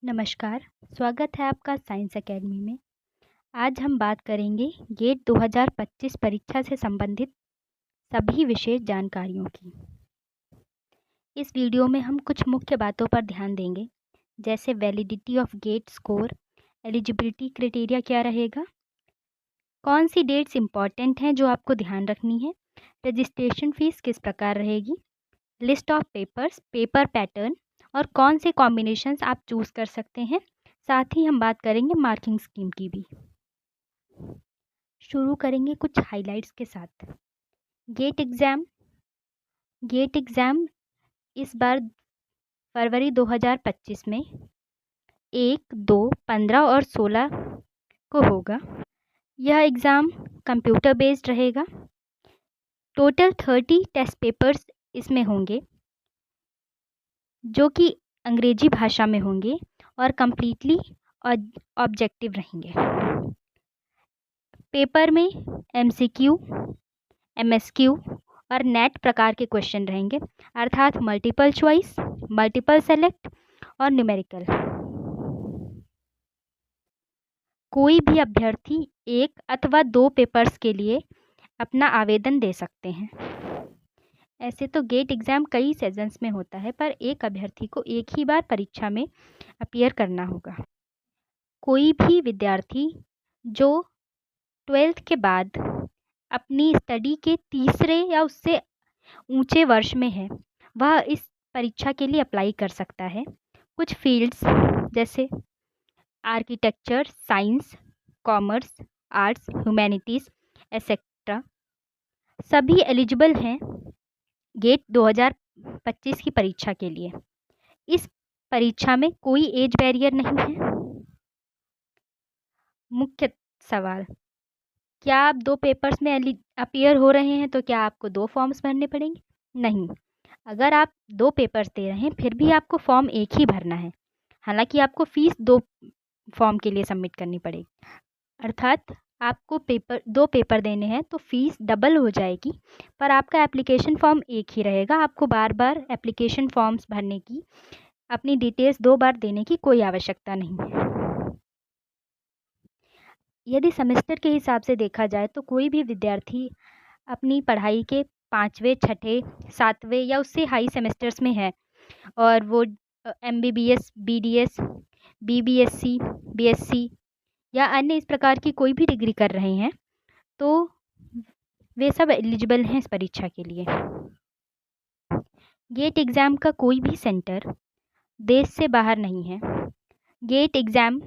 नमस्कार, स्वागत है आपका साइंस एकेडमी में। आज हम बात करेंगे गेट 2025 परीक्षा से संबंधित सभी विशेष जानकारियों की। इस वीडियो में हम कुछ मुख्य बातों पर ध्यान देंगे, जैसे validity of GATE score, eligibility criteria क्या रहेगा, कौन सी डेट्स इम्पॉर्टेंट हैं जो आपको ध्यान रखनी है, रजिस्ट्रेशन फ़ीस किस प्रकार रहेगी, list of papers, paper pattern और कौन से कॉम्बिनेशंस आप चूज़ कर सकते हैं। साथ ही हम बात करेंगे मार्किंग स्कीम की भी। शुरू करेंगे कुछ हाइलाइट्स के साथ। गेट एग्ज़ाम इस बार फरवरी 2025 में 1, 2, 15 और 16 को होगा। यह एग्ज़ाम कंप्यूटर बेस्ड रहेगा। टोटल 30 टेस्ट पेपर्स इसमें होंगे, जो कि अंग्रेजी भाषा में होंगे और कम्प्लीटली ऑब्जेक्टिव रहेंगे। पेपर में MCQ, MSQ और नेट प्रकार के क्वेश्चन रहेंगे, अर्थात मल्टीपल चॉइस, मल्टीपल सेलेक्ट और न्यूमेरिकल। कोई भी अभ्यर्थी 1 अथवा 2 पेपर्स के लिए अपना आवेदन दे सकते हैं। ऐसे तो गेट एग्ज़ाम कई सेशंस में होता है, पर एक अभ्यर्थी को एक ही बार परीक्षा में अपीयर करना होगा। कोई भी विद्यार्थी जो 12th के बाद अपनी स्टडी के तीसरे या उससे ऊंचे वर्ष में है, वह इस परीक्षा के लिए अप्लाई कर सकता है। कुछ फील्ड्स जैसे architecture, science, commerce, arts, humanities etcetera सभी एलिजिबल हैं गेट 2025 की परीक्षा के लिए। इस परीक्षा में कोई एज बैरियर नहीं है। मुख्य सवाल, क्या आप 2 पेपर्स में अपीयर हो रहे हैं तो क्या आपको 2 फॉर्म्स भरने पड़ेंगे? नहीं। अगर आप 2 पेपर्स दे रहे हैं फिर भी आपको फॉर्म एक ही भरना है। हालांकि आपको फ़ीस 2 फॉर्म के लिए सबमिट करनी पड़ेगी, अर्थात आपको 2 पेपर देने हैं तो फ़ीस डबल हो जाएगी, पर आपका एप्लीकेशन फॉर्म एक ही रहेगा। आपको बार बार एप्लीकेशन फॉर्म्स भरने की, अपनी डिटेल्स 2 बार देने की कोई आवश्यकता नहीं है। यदि सेमेस्टर के हिसाब से देखा जाए तो कोई भी विद्यार्थी अपनी पढ़ाई के 5वें, 6ठे, 7वें या उससे हाई सेमेस्टर्स में है और वो MBBS, BDS, BBSc, BSc या अन्य इस प्रकार की कोई भी डिग्री कर रहे हैं, तो वे सब एलिजिबल हैं इस परीक्षा के लिए। गेट एग्ज़ाम का कोई भी सेंटर देश से बाहर नहीं है। गेट एग्ज़ाम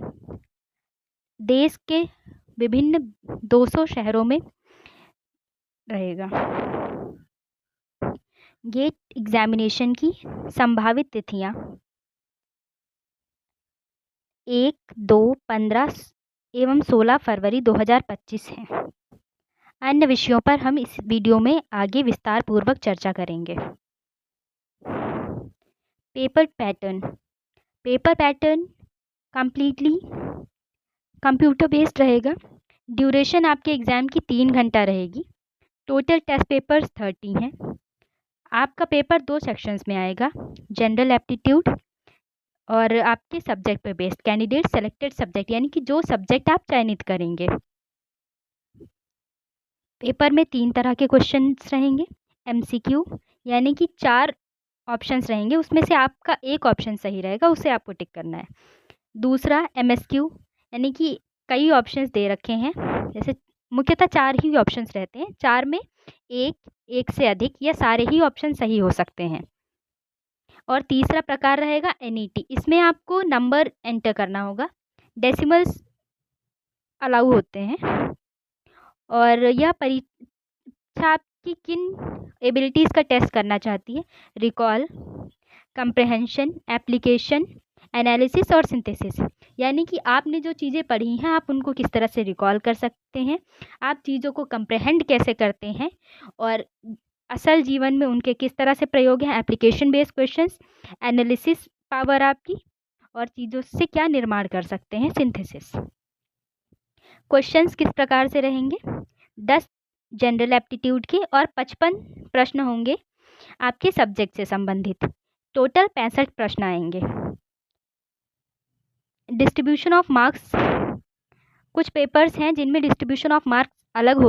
देश के विभिन्न 200 शहरों में रहेगा। गेट एग्जामिनेशन की संभावित तिथियां 1, 2, 15 एवं 16 फरवरी 2025 हैं। अन्य विषयों पर हम इस वीडियो में आगे विस्तार पूर्वक चर्चा करेंगे। Paper pattern completely computer based रहेगा। ड्यूरेशन आपके एग्ज़ाम की 3 घंटा रहेगी। टोटल टेस्ट पेपर्स 30 हैं। आपका पेपर 2 सेक्शंस में आएगा, जनरल एप्टीट्यूड और आपके सब्जेक्ट पर बेस्ड कैंडिडेट सेलेक्टेड सब्जेक्ट, यानी कि जो सब्जेक्ट आप चयनित करेंगे। पेपर में 3 तरह के क्वेश्चंस रहेंगे। MCQ यानी कि 4 ऑप्शंस रहेंगे, उसमें से आपका एक ऑप्शन सही रहेगा, उसे आपको टिक करना है। दूसरा MSQ यानी कि कई ऑप्शंस दे रखे हैं, जैसे मुख्यतः 4 ही ऑप्शंस रहते हैं, 4 में एक से अधिक या सारे ही ऑप्शन सही हो सकते हैं। और तीसरा प्रकार रहेगा NET, इसमें आपको नंबर एंटर करना होगा, डेसिमल्स अलाउ होते हैं। और यह परीक्षा आपकी किन एबिलिटीज़ का टेस्ट करना चाहती है? रिकॉल, कंप्रहेंशन, एप्लीकेशन, एनालिसिस और सिंथेसिस, यानी कि आपने जो चीज़ें पढ़ी हैं आप उनको किस तरह से रिकॉल कर सकते हैं, आप चीज़ों को कंप्रहेंड कैसे करते हैं और असल जीवन में उनके किस तरह से प्रयोग हैं, application based questions, analysis power आपकी, और चीज़ों से क्या निर्माण कर सकते हैं, सिंथेसिस। क्वेश्चंस किस प्रकार से रहेंगे? 10 जनरल एप्टीट्यूड के और 55 प्रश्न होंगे आपके सब्जेक्ट से संबंधित। टोटल 65 प्रश्न आएंगे। डिस्ट्रीब्यूशन ऑफ मार्क्स, कुछ पेपर्स हैं जिनमें डिस्ट्रीब्यूशन ऑफ मार्क्स अलग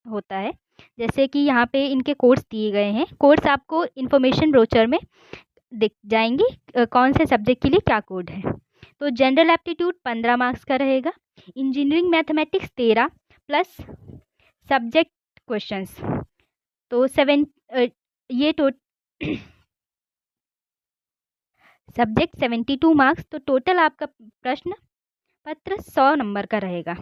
होता है, जैसे कि यहाँ पे इनके कोड्स दिए गए हैं। कोड्स आपको इन्फॉर्मेशन ब्रोचर में दिख जाएंगे कौन से सब्जेक्ट के लिए क्या कोड है। तो जनरल एप्टीट्यूड 15 मार्क्स का रहेगा, engineering mathematics 13 plus subject questions, तो ये सब्जेक्ट 72 मार्क्स। तो टोटल आपका प्रश्न पत्र 100 नंबर का रहेगा,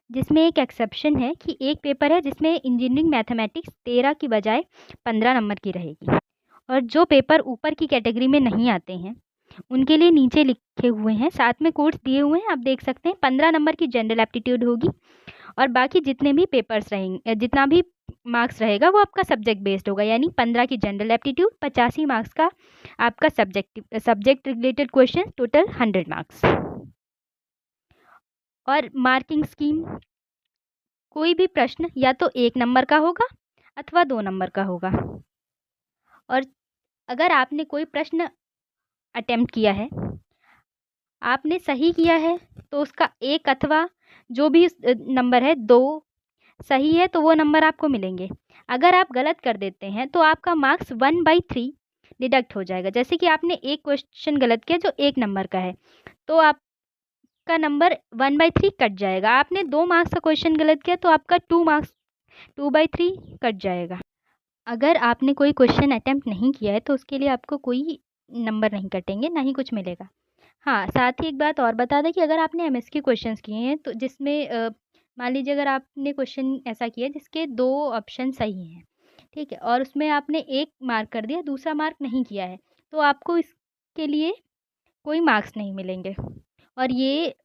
जिसमें एक एक्सेप्शन है कि एक पेपर है जिसमें इंजीनियरिंग मैथमेटिक्स 13 की बजाय 15 नंबर की रहेगी। और जो पेपर ऊपर की कैटेगरी में नहीं आते हैं उनके लिए नीचे लिखे हुए हैं, साथ में कोड्स दिए हुए हैं, आप देख सकते हैं। 15 नंबर की जनरल एप्टीट्यूड होगी और बाकी जितने भी पेपर्स रहेंगे, जितना भी मार्क्स रहेगा वो आपका सब्जेक्ट बेस्ड होगा, यानी 15 की जनरल एप्टीट्यूड, 85 मार्क्स का आपका subject related question, total 100 marks. और मार्किंग स्कीम, कोई भी प्रश्न या तो 1 नंबर का होगा अथवा 2 नंबर का होगा। और अगर आपने कोई प्रश्न अटेम्प्ट किया है, आपने सही किया है, तो उसका 1 अथवा जो भी नंबर है 2 सही है तो वो नंबर आपको मिलेंगे। अगर आप गलत कर देते हैं तो आपका मार्क्स 1/3 डिडक्ट हो जाएगा। जैसे कि आपने एक क्वेश्चन गलत किया जो 1 नंबर का है, तो आपका नंबर 1/3 कट जाएगा। आपने 2 मार्क्स का क्वेश्चन गलत किया तो आपका 2/3 कट जाएगा। अगर आपने कोई क्वेश्चन अटेम्प्ट नहीं किया है तो उसके लिए आपको कोई नंबर नहीं कटेंगे, ना ही कुछ मिलेगा। हाँ, साथ ही एक बात और बता दें कि अगर आपने एमएसक्यू क्वेश्चंस किए हैं तो जिसमें मान लीजिए अगर आपने क्वेश्चन ऐसा किया जिसके 2 ऑप्शन सही हैं, ठीक है, और उसमें आपने 1 मार्क कर दिया, दूसरा मार्क नहीं किया है, तो आपको इसके लिए कोई मार्क्स नहीं मिलेंगे। और ये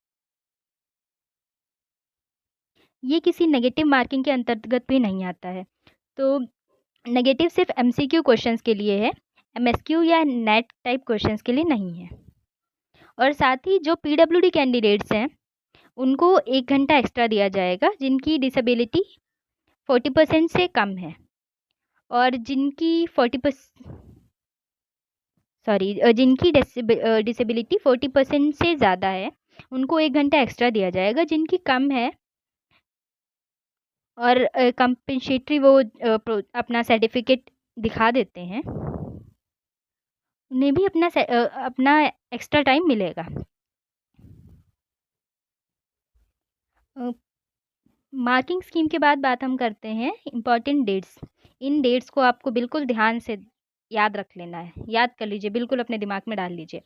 किसी नेगेटिव मार्किंग के अंतर्गत भी नहीं आता है। तो नेगेटिव सिर्फ एमसीक्यू क्वेश्चंस के लिए है, एमएसक्यू या नेट टाइप क्वेश्चंस के लिए नहीं है। और साथ ही जो पीडब्ल्यूडी कैंडिडेट्स हैं उनको 1 घंटा एक्स्ट्रा दिया जाएगा जिनकी डिसेबिलिटी 40% से कम है, और जिनकी जिनकी डिसेबिलिटी 40% से ज़्यादा है उनको 1 घंटा एक्स्ट्रा दिया जाएगा। जिनकी कम है और कंपनसेटरी वो अपना सर्टिफिकेट दिखा देते हैं, उन्हें भी अपना एक्स्ट्रा टाइम मिलेगा। मार्किंग स्कीम के बाद बात हम करते हैं इम्पॉर्टेंट डेट्स। इन डेट्स को आपको बिल्कुल ध्यान से याद रख लेना है, याद कर लीजिए, बिल्कुल अपने दिमाग में डाल लीजिए।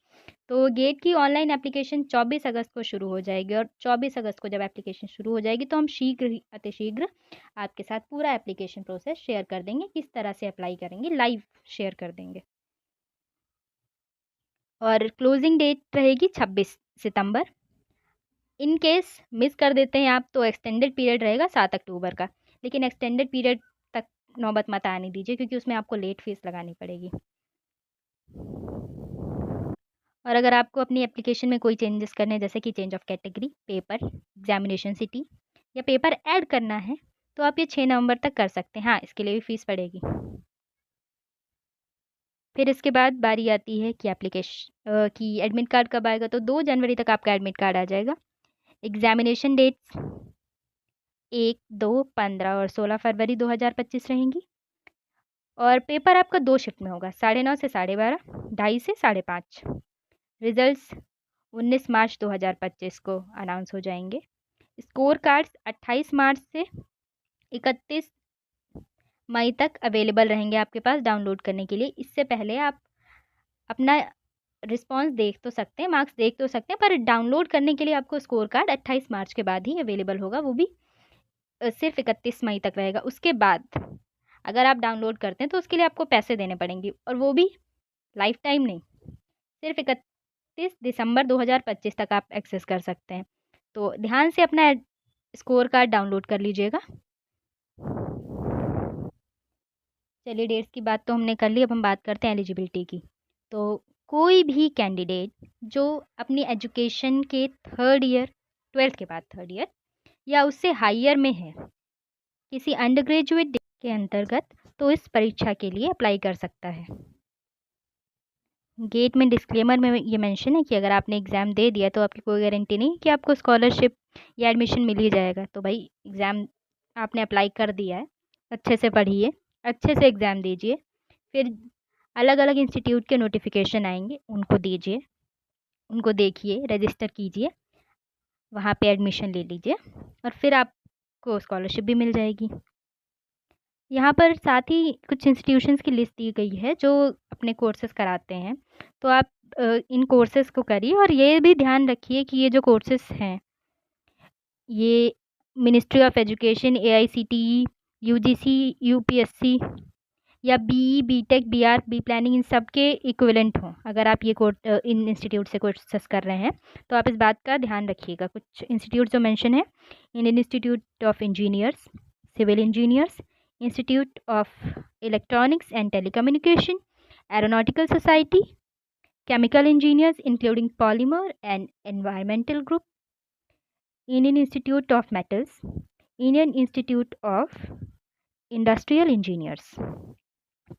तो गेट की ऑनलाइन एप्लीकेशन 24 अगस्त को शुरू हो जाएगी, और 24 अगस्त को जब एप्लीकेशन शुरू हो जाएगी तो हम शीघ्र ही अतिशीघ्र आपके साथ पूरा एप्लीकेशन प्रोसेस शेयर कर देंगे, किस तरह से अप्लाई करेंगे लाइव शेयर कर देंगे। और क्लोजिंग डेट रहेगी 26 सितंबर। इन केस मिस कर देते हैं आप तो एक्सटेंडेड पीरियड रहेगा 7 अक्टूबर का, लेकिन एक्सटेंडेड पीरियड तक नौबत मत आने दीजिए क्योंकि उसमें आपको लेट फीस लगानी पड़ेगी। और अगर आपको अपनी एप्लीकेशन में कोई चेंजेस करने हैं, जैसे कि change of category, paper, examination city या पेपर ऐड करना है, तो आप ये 6 नवंबर तक कर सकते हैं। हाँ, इसके लिए भी फ़ीस पड़ेगी। फिर इसके बाद बारी आती है कि एप्लीकेशन की एडमिट कार्ड कब आएगा, तो 2 जनवरी तक आपका एडमिट कार्ड आ जाएगा। एग्जामिनेशन डेट्स 1, 2, 15 और 16 फरवरी 2025 रहेंगी। और पेपर आपका 2 शिफ्ट में होगा, 9:30 से 12:30, 2:30 से 5:30। रिजल्ट्स 19 मार्च 2025 को अनाउंस हो जाएंगे। स्कोर कार्ड्स 28 मार्च से 31 मई तक अवेलेबल रहेंगे आपके पास डाउनलोड करने के लिए। इससे पहले आप अपना रिस्पॉन्स देख तो सकते हैं, मार्क्स देख तो सकते हैं, पर डाउनलोड करने के लिए आपको स्कोर कार्ड 28 मार्च के बाद ही अवेलेबल होगा, वो भी सिर्फ 31 मई तक रहेगा। उसके बाद अगर आप डाउनलोड करते हैं तो उसके लिए आपको पैसे देने पड़ेंगे, और वो भी लाइफ टाइम नहीं, सिर्फ 31 दिसंबर 2025 तक आप एक्सेस कर सकते हैं। तो ध्यान से अपना स्कोर कार्ड डाउनलोड कर लीजिएगा। चलिए, डेट्स की बात तो हमने कर ली, अब हम बात करते हैं एलिजिबिलिटी की। तो कोई भी कैंडिडेट जो अपनी एजुकेशन के 3rd ईयर, 12th के बाद 3rd ईयर या उससे हायर में है किसी अंडर ग्रेजुएट के अंतर्गत, तो इस परीक्षा के लिए अप्लाई कर सकता है। गेट में डिस्क्लेमर में ये मेंशन है कि अगर आपने एग्ज़ाम दे दिया तो आपकी कोई गारंटी नहीं कि आपको स्कॉलरशिप या एडमिशन मिल ही जाएगा। तो भाई एग्ज़ाम आपने अप्लाई कर दिया है, अच्छे से पढ़िए, अच्छे से एग्ज़ाम दीजिए, फिर अलग अलग इंस्टीट्यूट के नोटिफिकेशन आएंगे, उनको दीजिए, उनको देखिए, रजिस्टर कीजिए, वहाँ पे एडमिशन ले लीजिए और फिर आपको स्कॉलरशिप भी मिल जाएगी। यहाँ पर साथ ही कुछ इंस्टीट्यूशंस की लिस्ट दी गई है जो अपने कोर्सेज़ कराते हैं, तो आप इन कोर्सेज़ को करिए और ये भी ध्यान रखिए कि ये जो कोर्सेज़ हैं, ये ministry of education, AICTE, UGC, UPSC या BE, BTech, BArch, B planning इन सब के इक्विवेलेंट हों। अगर आप ये इन इंस्टीट्यूट से कोर्सेस कर रहे हैं तो आप इस बात का ध्यान रखिएगा। कुछ इंस्टीट्यूट जो मेंशन है, Indian institute of engineers, civil engineers, institute of electronics and telecommunication, aeronautical society, chemical engineers including polymer and environmental group, Indian institute of metals, Indian institute of industrial engineers.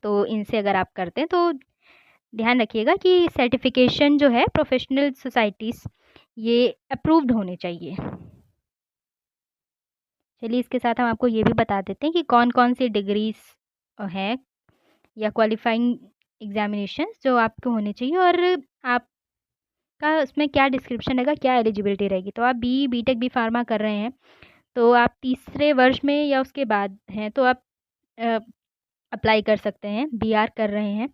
तो इनसे अगर आप करते हैं तो ध्यान रखिएगा कि सर्टिफिकेशन जो है प्रोफेशनल सोसाइटीज़ ये अप्रूव्ड होने चाहिए। चलिए इसके साथ हम आपको ये भी बता देते हैं कि कौन कौन सी डिग्रीज हैं या क्वालिफाइंग एग्जामिनेशंस जो आपको होने चाहिए और आपका उसमें क्या डिस्क्रिप्शन रहेगा, क्या एलिजिबिलिटी रहेगी। तो आप BTech, B फार्मा कर रहे हैं तो आप तीसरे वर्ष में या उसके बाद हैं तो आप अप्लाई कर सकते हैं। BR कर रहे हैं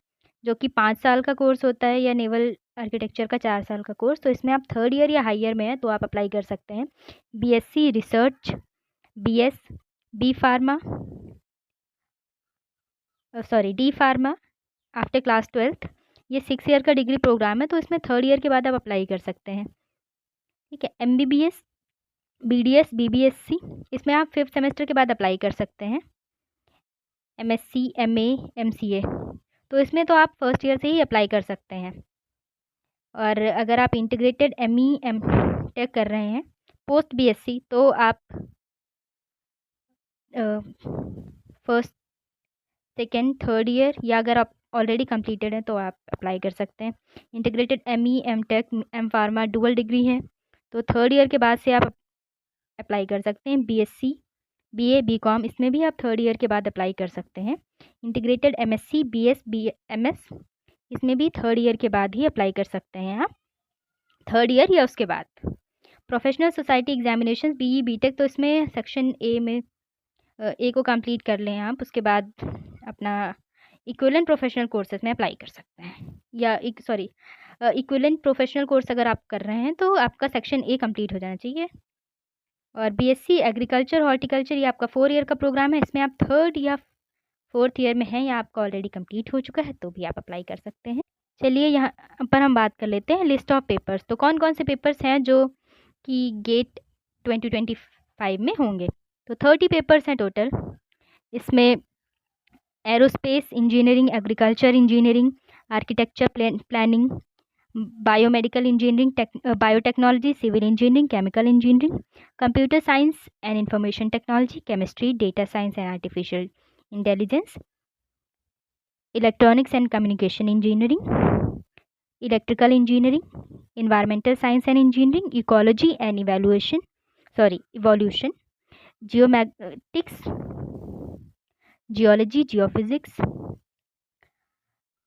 जो कि 5 साल का कोर्स होता है या नेवल आर्किटेक्चर का 4 साल का कोर्स, तो इसमें आप 3rd ईयर या हायर में हैं तो आप अप्लाई कर सकते हैं। BSc research, BS, B pharma, D pharma after class 12th, ये 6 ईयर का डिग्री प्रोग्राम है तो इसमें 3rd ईयर के बाद आप अप्लाई कर सकते हैं। ठीक है। MBBS, BDS, BBSc, इसमें आप 5th सेमेस्टर के बाद अप्लाई कर सकते हैं। MSc, MA, MCA, तो इसमें तो आप 1st ईयर से ही अप्लाई कर सकते हैं। और अगर आप इंटीग्रेटेड ME, MTech कर रहे हैं पोस्ट BSc तो आप 1st, 2nd, 3rd ईयर या अगर आप ऑलरेडी कंप्लीटेड हैं तो आप अप्लाई कर सकते हैं। Integrated ME, MTech, M pharma dual degree है तो 3rd ईयर के बाद से आप अप्लाई कर सकते हैं। BSc, BA, BCom, इसमें भी आप 3rd ईयर के बाद अप्लाई कर सकते हैं। इंटीग्रेटेड MSc, BS, MS, इसमें भी 3rd ईयर के बाद ही अप्लाई कर सकते हैं आप, 3rd ईयर या उसके बाद। Professional society examination BE, BTech, तो इसमें सेक्शन A में A को कंप्लीट कर लें आप, उसके बाद अपना इक्विवेलेंट प्रोफेशनल कोर्सेज में अप्लाई कर सकते हैं। या इक्विवेलेंट प्रोफेशनल कोर्स अगर आप कर रहे हैं तो आपका सेक्शन A कंप्लीट हो जाना चाहिए। और BSc एग्रीकल्चर, हॉर्टिकल्चर, ये आपका 4 ईयर का प्रोग्राम है, इसमें आप 3rd या 4th ईयर में हैं या आपका ऑलरेडी कंप्लीट हो चुका है तो भी आप अप्लाई कर सकते हैं। चलिए यहाँ पर हम बात कर लेते हैं लिस्ट ऑफ पेपर्स। तो कौन कौन से पेपर्स हैं जो कि गेट 2025 में होंगे। तो 30 पेपर्स हैं टोटल। इसमें aerospace engineering, agriculture engineering, architecture planning, biomedical engineering, biotechnology, civil engineering, chemical engineering, computer science and information technology, chemistry, data science and artificial intelligence, electronics and communication engineering, electrical engineering, environmental science and engineering, ecology and evolution, geomatics, geology, geophysics,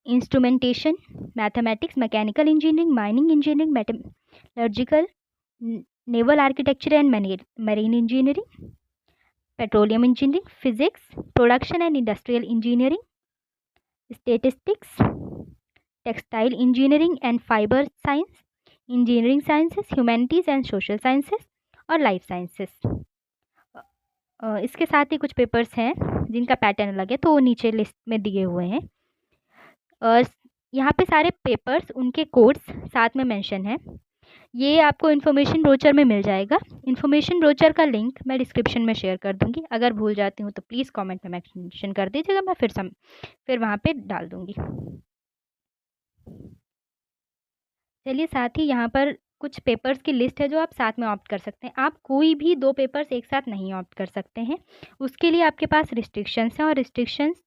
instrumentation, mathematics, mechanical engineering, mining engineering, metallurgical, naval architecture and marine engineering, petroleum engineering, physics, production and industrial engineering, statistics, textile engineering and fiber science, engineering sciences, humanities and social sciences और life sciences. इसके साथ ही कुछ papers हैं जिनका pattern अलग है तो वो नीचे लिस्ट में दिए हुए हैं। और यहाँ पे सारे पेपर्स, उनके कोड्स साथ में मेंशन है। ये आपको इन्फॉर्मेशन ब्रोचर में मिल जाएगा। इन्फॉर्मेशन ब्रोचर का लिंक मैं डिस्क्रिप्शन में शेयर कर दूँगी। अगर भूल जाती हूँ तो प्लीज़ कमेंट में मेंशन कर दीजिएगा, मैं फिर वहाँ पे डाल दूँगी। चलिए साथ ही यहाँ पर कुछ पेपर्स की लिस्ट है जो आप साथ में ऑप्ट कर सकते हैं। आप कोई भी 2 पेपर्स एक साथ नहीं ऑप्ट कर सकते हैं, उसके लिए आपके पास रिस्ट्रिक्शंस हैं और रिस्ट्रिक्शंस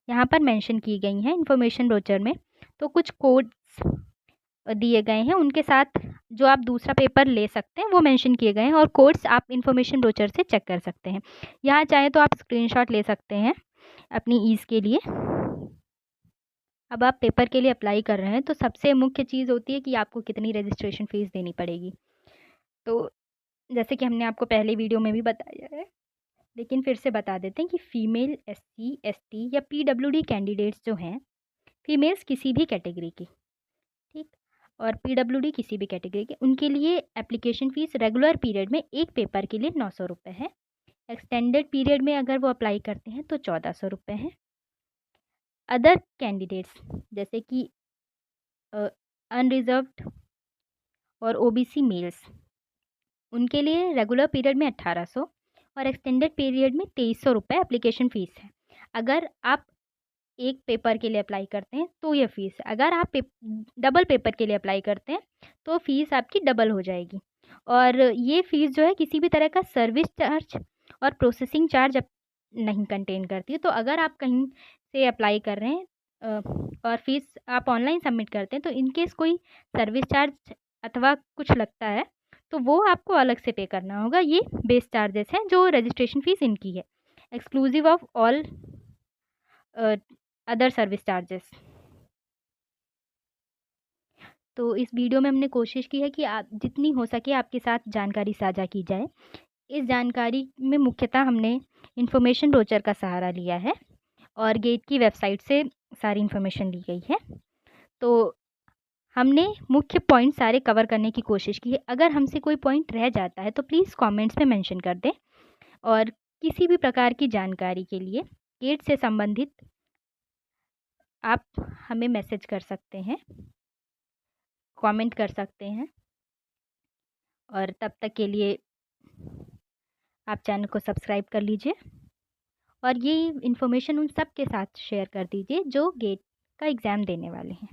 यहाँ पर मेंशन की गई हैं इन्फॉर्मेशन ब्रोचर में। तो कुछ कोड्स दिए गए हैं, उनके साथ जो आप दूसरा पेपर ले सकते हैं वो मेंशन किए गए हैं, और कोड्स आप इन्फॉर्मेशन ब्रोचर से चेक कर सकते हैं। यहाँ चाहे तो आप स्क्रीनशॉट ले सकते हैं अपनी ईज़ के लिए। अब आप पेपर के लिए अप्लाई कर रहे हैं तो सबसे मुख्य चीज़ होती है कि आपको कितनी रजिस्ट्रेशन फ़ीस देनी पड़ेगी। तो जैसे कि हमने आपको पहले वीडियो में भी बताया है, लेकिन फिर से बता देते हैं कि फ़ीमेल SC ST या PWD कैंडिडेट्स जो हैं, फीमेल्स किसी भी कैटेगरी की, ठीक, और PWD किसी भी कैटेगरी के, उनके लिए एप्लीकेशन फ़ीस रेगुलर पीरियड में एक पेपर के लिए 900 रुपये है। एक्सटेंडेड पीरियड में अगर वो अप्लाई करते हैं तो 1400 रुपये है। अदर कैंडिडेट्स जैसे कि अनरिजर्व्ड और OBC मेल्स, उनके लिए रेगुलर पीरियड में 1800 और एक्सटेंडेड पीरियड में 2300 रुपये एप्लीकेशन फ़ीस है। अगर आप एक पेपर के लिए अप्लाई करते हैं तो ये फ़ीस है। अगर आप डबल पेपर के लिए अप्लाई करते हैं तो फ़ीस आपकी डबल हो जाएगी। और ये फ़ीस जो है किसी भी तरह का सर्विस चार्ज और प्रोसेसिंग चार्ज नहीं कंटेन करती है। तो अगर आप कहीं से अप्लाई कर रहे हैं और फ़ीस आप ऑनलाइन सबमिट करते हैं, तो इन केस कोई सर्विस चार्ज अथवा कुछ लगता है तो वो आपको अलग से पे करना होगा। ये बेस चार्जेस हैं जो रजिस्ट्रेशन फ़ीस इनकी है, exclusive of all other service charges. तो इस वीडियो में हमने कोशिश की है कि आप जितनी हो सके आपके साथ जानकारी साझा की जाए। इस जानकारी में मुख्यतः हमने इन्फॉर्मेशन ब्रोचर का सहारा लिया है और गेट की वेबसाइट से सारी इन्फॉर्मेशन ली गई है। तो हमने मुख्य पॉइंट सारे कवर करने की कोशिश की है। अगर हमसे कोई पॉइंट रह जाता है तो प्लीज़ कमेंट्स में मेंशन कर दें, और किसी भी प्रकार की जानकारी के लिए गेट से संबंधित आप हमें मैसेज कर सकते हैं, कमेंट कर सकते हैं, और तब तक के लिए आप चैनल को सब्सक्राइब कर लीजिए और ये इन्फॉर्मेशन उन सब के साथ शेयर कर दीजिए जो गेट का एग्ज़ाम देने वाले हैं।